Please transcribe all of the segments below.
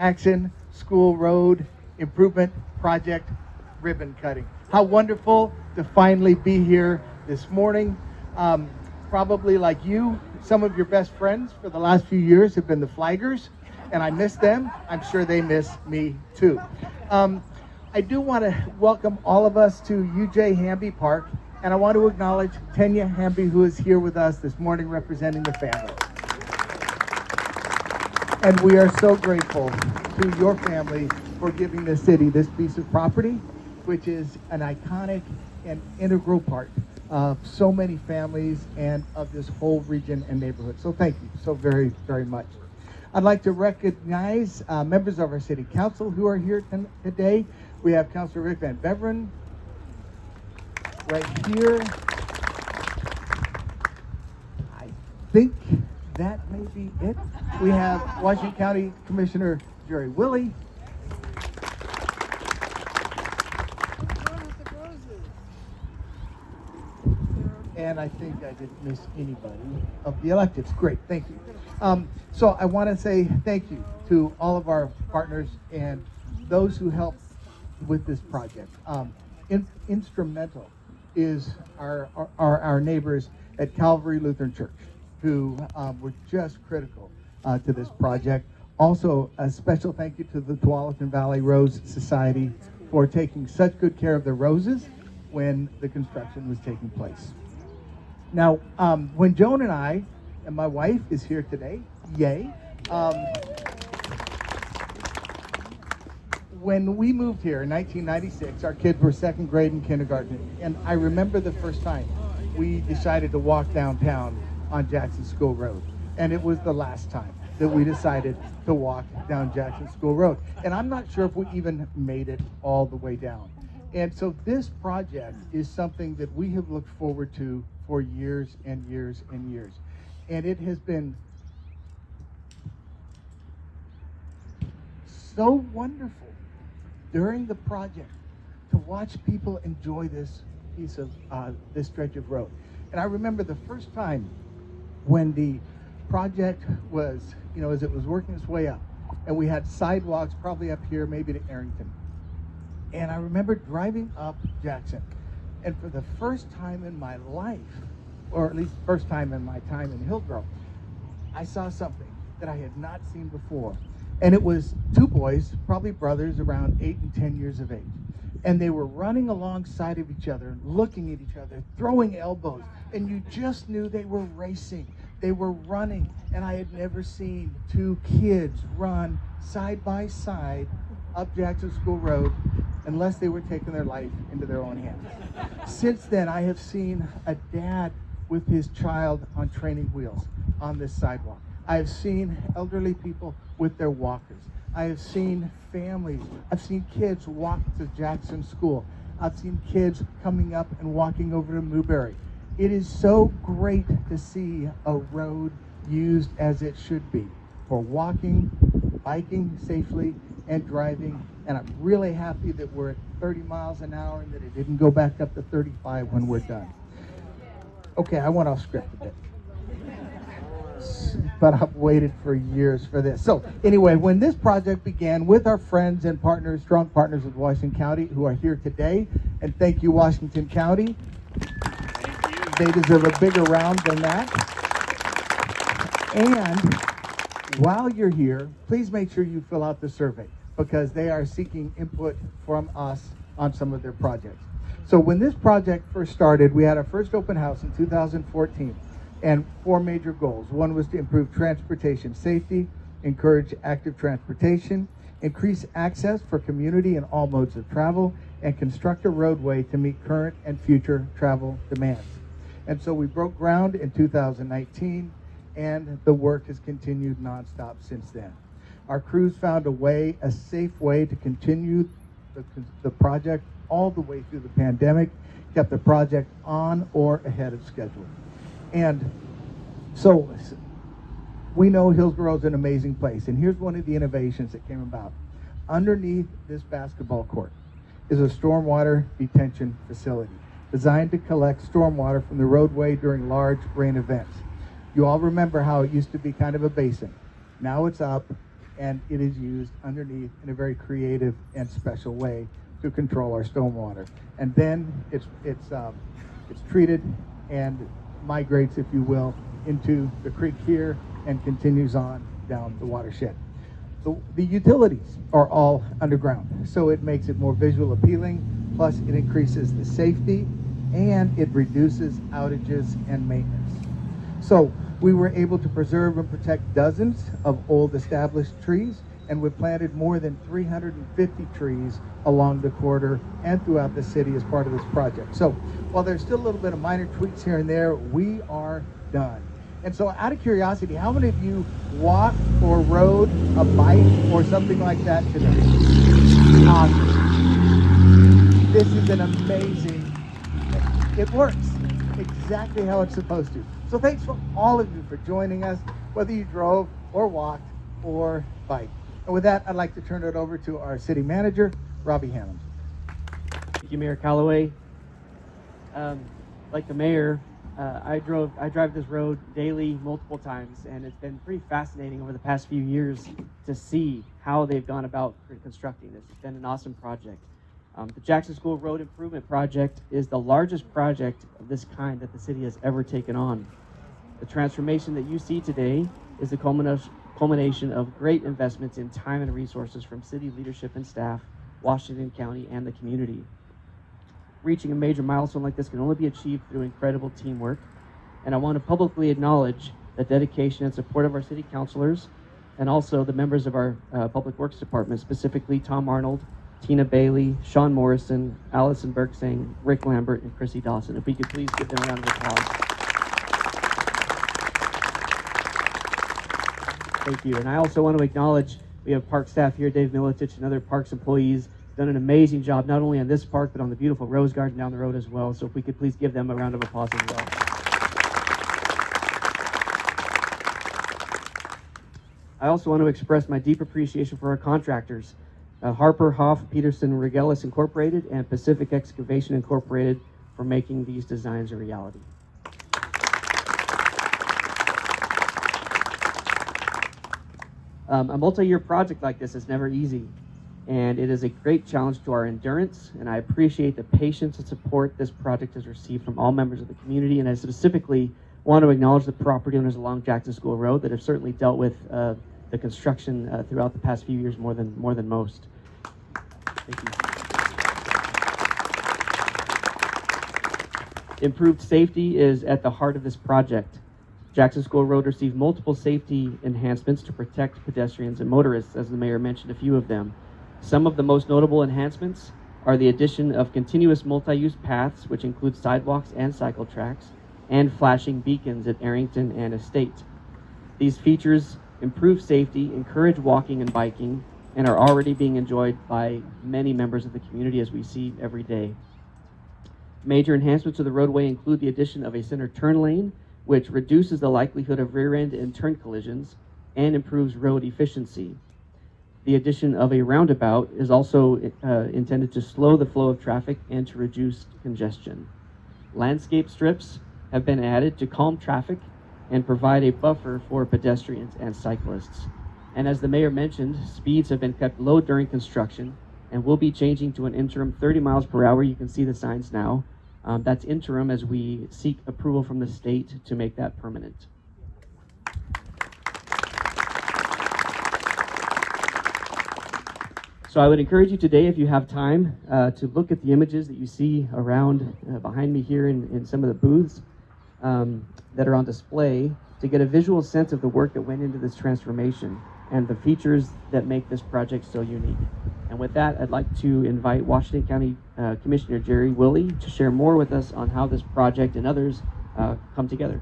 Jackson School Road Improvement Project ribbon cutting. How wonderful to finally be here this morning. Probably like you, some of your best friends for the last few years have been the Flaggers, and I miss them. I'm sure they miss me too. I do want to welcome all of us to UJ Hamby Park, and I want to acknowledge Tanya Hamby, who is here with us this morning representing the family. And we are so grateful to your family for giving the city this piece of property, which is an iconic and integral part of so many families and of this whole region and neighborhood. So thank you so very, very much. I'd like to recognize members of our city council who are here today. We have Councilor Rick Van Beveren right here. I think that may be it. We have Washington County Commissioner Jerry Willey. And I think I didn't miss anybody of the electives. Great, thank you. So I want to say thank you to all of our partners and those who helped with this project. Instrumental is our neighbors at Calvary Lutheran Church, who were just critical to this project. Also, a special thank you to the Tualatin Valley Rose Society for taking such good care of the roses when the construction was taking place. Now, when Joan and I, and my wife is here today, yay. When we moved here in 1996, our kids were second grade and kindergarten. And I remember the first time we decided to walk downtown on Jackson School Road. And it was the last time that we decided to walk down Jackson School Road. And I'm not sure if we even made it all the way down. And so this project is something that we have looked forward to for years and years and years. And it has been so wonderful during the project to watch people enjoy this piece of this stretch of road. And I remember the first time when the project was, as it was working its way up, and we had sidewalks probably up here, maybe to Arrington. And I remember driving up Jackson, and for the first time in my life, or at least first time in my time in Hillsborough, I saw something that I had not seen before. And it was two boys, probably brothers, around 8 and 10 years of age. And they were running alongside of each other, looking at each other, throwing elbows. And you just knew they were racing. They were running. And I had never seen two kids run side by side up Jackson School Road unless they were taking their life into their own hands. Since then, I have seen a dad with his child on training wheels on this sidewalk. I have seen elderly people with their walkers. I have seen families. I've seen kids walk to Jackson School. I've seen kids coming up and walking over to Newberry. It is so great to see a road used as it should be for walking, biking safely, and driving. And I'm really happy that we're at 30 miles an hour and that it didn't go back up to 35 when we're done. Okay, I went off script a bit. But I've waited for years for this. So anyway, when this project began with our friends and partners, strong partners of Washington County who are here today, and thank you, Washington County. They deserve a bigger round than that. And while you're here, please make sure you fill out the survey because they are seeking input from us on some of their projects. So when this project first started, we had our first open house in 2014. And 4 major goals. One was to improve transportation safety, encourage active transportation, increase access for community in all modes of travel, and construct a roadway to meet current and future travel demands. And so we broke ground in 2019, and the work has continued nonstop since then. Our crews found a safe way to continue the project all the way through the pandemic, kept the project on or ahead of schedule. And so we know Hillsborough is an amazing place. And here's one of the innovations that came about. Underneath this basketball court is a stormwater detention facility designed to collect stormwater from the roadway during large rain events. You all remember how it used to be kind of a basin. Now it's up and it is used underneath in a very creative and special way to control our stormwater. And then it's treated and migrates, if you will, into the creek here and continues on down the watershed. The utilities are all underground, so it makes it more visual appealing, plus it increases the safety and it reduces outages and maintenance. So we were able to preserve and protect dozens of old established trees, and we've planted more than 350 trees along the corridor and throughout the city as part of this project. So while there's still a little bit of minor tweaks here and there, we are done. And so out of curiosity, how many of you walked or rode a bike or something like that today? Awesome. This is an amazing, it works exactly how it's supposed to. So thanks for all of you for joining us, whether you drove or walked or biked. And with that, I'd like to turn it over to our city manager, Robbie Hammond. Thank you, Mayor Callaway. Like the mayor, I drive this road daily multiple times, and it's been pretty fascinating over the past few years to see how they've gone about constructing this. It's been an awesome project. The Jackson School Road Improvement Project is the largest project of this kind that the city has ever taken on. The transformation that you see today is the culmination of great investments in time and resources from city leadership and staff, Washington County, and the community. Reaching a major milestone like this can only be achieved through incredible teamwork, and I want to publicly acknowledge the dedication and support of our city councilors and also the members of our Public Works Department, specifically Tom Arnold, Tina Bailey, Sean Morrison, Allison Bergsang, Rick Lambert, and Chrissy Dawson. If we could please give them a round of applause. Thank you. And I also want to acknowledge we have park staff here, Dave Militich and other parks employees, done an amazing job, not only on this park, but on the beautiful Rose Garden down the road as well. So if we could please give them a round of applause as well. I also want to express my deep appreciation for our contractors, Harper, Hoff, Peterson, Regelis Incorporated, and Pacific Excavation Incorporated, for making these designs a reality. A multi-year project like this is never easy, and it is a great challenge to our endurance, and I appreciate the patience and support this project has received from all members of the community, and I specifically want to acknowledge the property owners along Jackson School Road that have certainly dealt with the construction throughout the past few years more than most. Thank you. Improved safety is at the heart of this project. Jackson School Road received multiple safety enhancements to protect pedestrians and motorists, as the mayor mentioned a few of them. Some of the most notable enhancements are the addition of continuous multi-use paths, which include sidewalks and cycle tracks, and flashing beacons at Arrington and Estate. These features improve safety, encourage walking and biking, and are already being enjoyed by many members of the community, as we see every day. Major enhancements to the roadway include the addition of a center turn lane, which reduces the likelihood of rear end and turn collisions and improves road efficiency. The addition of a roundabout is also intended to slow the flow of traffic and to reduce congestion. Landscape strips have been added to calm traffic and provide a buffer for pedestrians and cyclists. And as the mayor mentioned, speeds have been kept low during construction and will be changing to an interim 30 miles per hour. You can see the signs now. That's interim as we seek approval from the state to make that permanent. So I would encourage you today, if you have time, to look at the images that you see around behind me here in some of the booths that are on display, to get a visual sense of the work that went into this transformation and the features that make this project so unique. And with that, I'd like to invite Washington County Commissioner Jerry Willey to share more with us on how this project and others come together.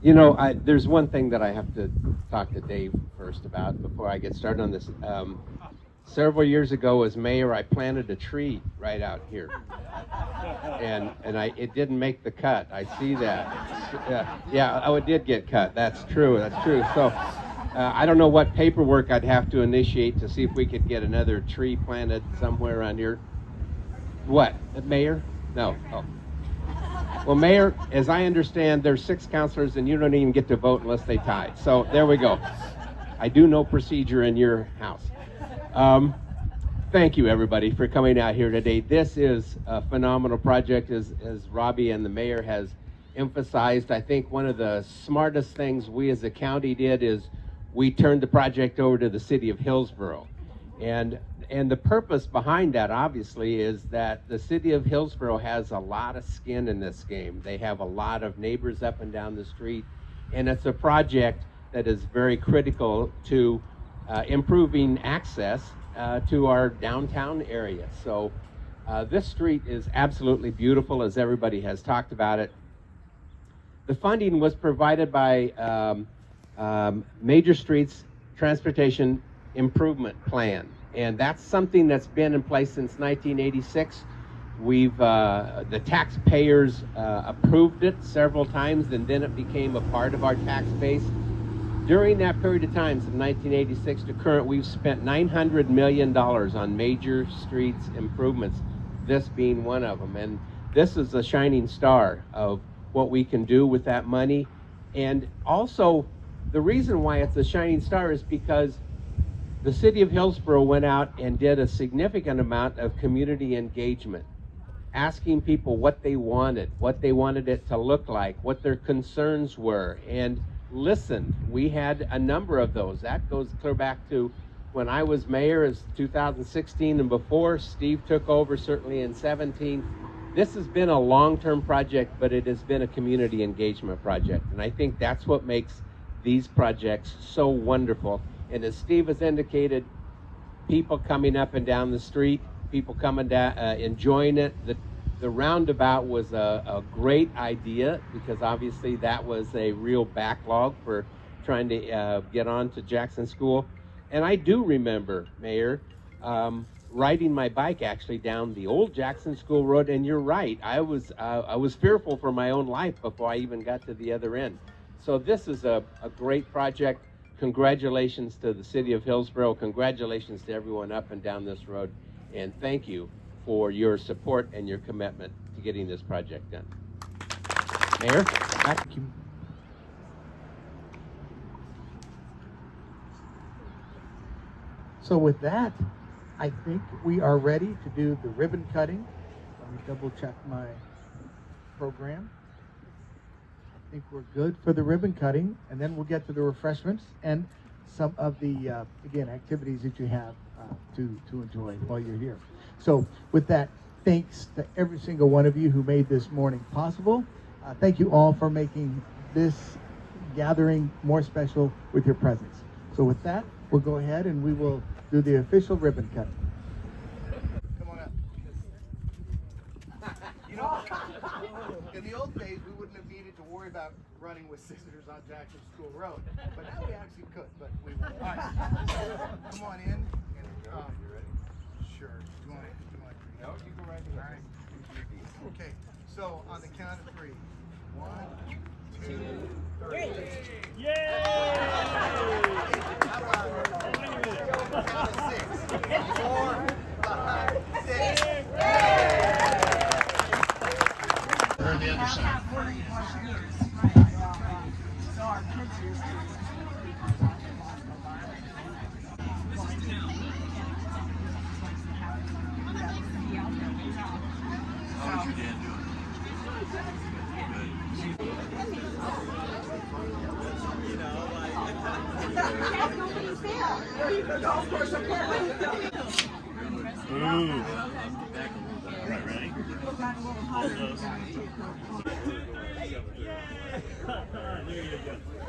You know, there's one thing that I have to talk to Dave first about before I get started on this. Several years ago as mayor, I planted a tree right out here. And it didn't make the cut. I see that. Oh, it did get cut. That's true. So I don't know what paperwork I'd have to initiate to see if we could get another tree planted somewhere around here. What? Mayor? No. Oh. Well, Mayor, as I understand, there's 6 counselors, and you don't even get to vote unless they tie. So there we go. I do know procedure in your house. Thank you, everybody, for coming out here today. This is a phenomenal project, as Robbie and the mayor has emphasized. I think one of the smartest things we as a county did is we turned the project over to the city of Hillsborough. And the purpose behind that, obviously, is that the city of Hillsborough has a lot of skin in this game. They have a lot of neighbors up and down the street, and it's a project that is very critical to improving access to our downtown area. So this street is absolutely beautiful, as everybody has talked about it. The funding was provided by Major Streets Transportation Improvement Plan, and that's something that's been in place since 1986. We've the taxpayers approved it several times, and then it became a part of our tax base. During that period of time, from 1986 to current, we've spent $900 million on major streets improvements, this being one of them. And this is a shining star of what we can do with that money. And also, the reason why it's a shining star is because the city of Hillsborough went out and did a significant amount of community engagement, asking people what they wanted it to look like, what their concerns were, and listened. We had a number of those. That goes clear back to when I was mayor, as 2016 and before. Steve took over certainly in 17. This has been a long-term project, but it has been a community engagement project. And I think that's what makes these projects so wonderful. And as Steve has indicated, people coming up and down the street, people coming down, enjoying it. The roundabout was a great idea, because obviously that was a real backlog for trying to get on to Jackson School. And I do remember, Mayor, riding my bike actually down the old Jackson School Road, and you're right, I was fearful for my own life before I even got to the other end. So this is a great project. Congratulations to the city of Hillsborough. Congratulations to everyone up and down this road. And thank you for your support and your commitment to getting this project done. Mayor, back to you. So with that, I think we are ready to do the ribbon cutting. Let me double check my program. I think we're good for the ribbon cutting, and then we'll get to the refreshments and some of the, again, activities that you have to enjoy while you're here. So with that, thanks to every single one of you who made this morning possible. Thank you all for making this gathering more special with your presence. So with that, we'll go ahead and we will do the official ribbon cutting. Come on up. You know, in the old days, we wouldn't have needed to worry about running with scissors on Jackson School Road, but now we actually could, but we won't. All right. Come on in. You ready? Sure. Do you want to? No, you go right ahead. All right. Okay. So on the count of 3. 1, 2, 3. Yay! Count of 6. 4, 5, 6. Or the other side. So our kids used to. How did your dad do it? Ooh. Back a little bit. All right, ready? Hold those. There you go.